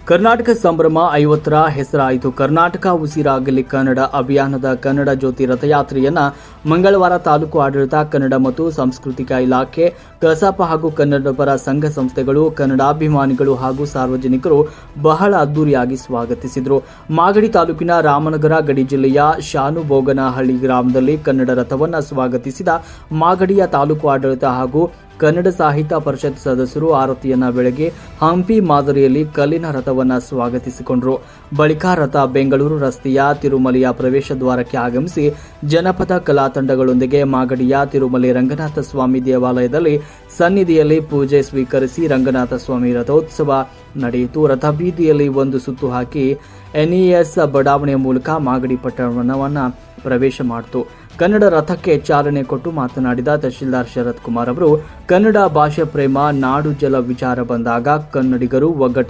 ಕರ್ನಾಟಕ ಸಂಭ್ರಮ 50ರ ಹೆಸರಾಯಿತು. ಕರ್ನಾಟಕ ಉಸಿರಾಗಲಿ ಕನ್ನಡ ಅಭಿಯಾನದ ಕನ್ನಡ ಜ್ಯೋತಿ ರಥಯಾತ್ರೆಯನ್ನ ಮಂಗಳವಾರ ತಾಲೂಕು ಆಡಳಿತ, ಕನ್ನಡ ಮತ್ತು ಸಾಂಸ್ಕೃತಿಕ ಇಲಾಖೆ, ಕಸಾಪ ಹಾಗೂ ಕನ್ನಡಪರ ಸಂಘ ಸಂಸ್ಥೆಗಳು, ಕನ್ನಡಾಭಿಮಾನಿಗಳು ಹಾಗೂ ಸಾರ್ವಜನಿಕರು ಬಹಳ ಅದ್ದೂರಿಯಾಗಿ ಸ್ವಾಗತಿಸಿದರು. ಮಾಗಡಿ ತಾಲೂಕಿನ ರಾಮನಗರ ಗಡಿ ಜಿಲ್ಲೆಯ ಶಾನುಬೋಗನಹಳ್ಳಿ ಗ್ರಾಮದಲ್ಲಿ ಕನ್ನಡ ರಥವನ್ನು ಸ್ವಾಗತಿಸಿದ ಮಾಗಡಿಯ ತಾಲೂಕು ಆಡಳಿತ ಹಾಗೂ ಕನ್ನಡ ಸಾಹಿತ್ಯ ಪರಿಷತ್ ಸದಸ್ಯರು ಆರತಿಯನ್ನ ಬೆಳಗ್ಗೆ ಹಂಪಿ ಮಾದರಿಯಲ್ಲಿ ಕಲ್ಲಿನ ರಥವನ್ನು ಸ್ವಾಗತಿಸಿಕೊಂಡರು. ಬಳಿಕ ರಥ ಬೆಂಗಳೂರು ರಸ್ತೆಯ ತಿರುಮಲೆಯ ಪ್ರವೇಶ ದ್ವಾರಕ್ಕೆ ಆಗಮಿಸಿ ಜನಪದ ಕಲಾ ತಂಡಗಳೊಂದಿಗೆ ಮಾಗಡಿಯ ತಿರುಮಲೆ ರಂಗನಾಥ ಸ್ವಾಮಿ ದೇವಾಲಯದಲ್ಲಿ ಸನ್ನಿಧಿಯಲ್ಲಿ ಪೂಜೆ ಸ್ವೀಕರಿಸಿ ರಂಗನಾಥ ಸ್ವಾಮಿ ರಥೋತ್ಸವ ನಡೆಯಿತು. ರಥ ಬೀದಿಯಲ್ಲಿ ಒಂದು ಸುತ್ತು ಹಾಕಿ ಎನ್ಇಎಸ್ ಬಡಾವಣೆಯ ಮೂಲಕ ಮಾಗಡಿ ಪಟ್ಟಣವನ್ನು ಪ್ರವೇಶ ಮಾಡಿತು. ಕನ್ನಡ ರಥಕ್ಕೆ ಚಾಲನೆ ಕೊಟ್ಟು ಮಾತನಾಡಿದ ತಹಶೀಲ್ದಾರ್ ಶರತ್ ಕುಮಾರ್ ಅವರು, ಕನ್ನಡ ಭಾಷೆ ಪ್ರೇಮ, ನಾಡು ಜಲ ವಿಚಾರ ಬಂದಾಗ ಕನ್ನಡಿಗರು ಒಗ್ಗಟ್ಟಿನ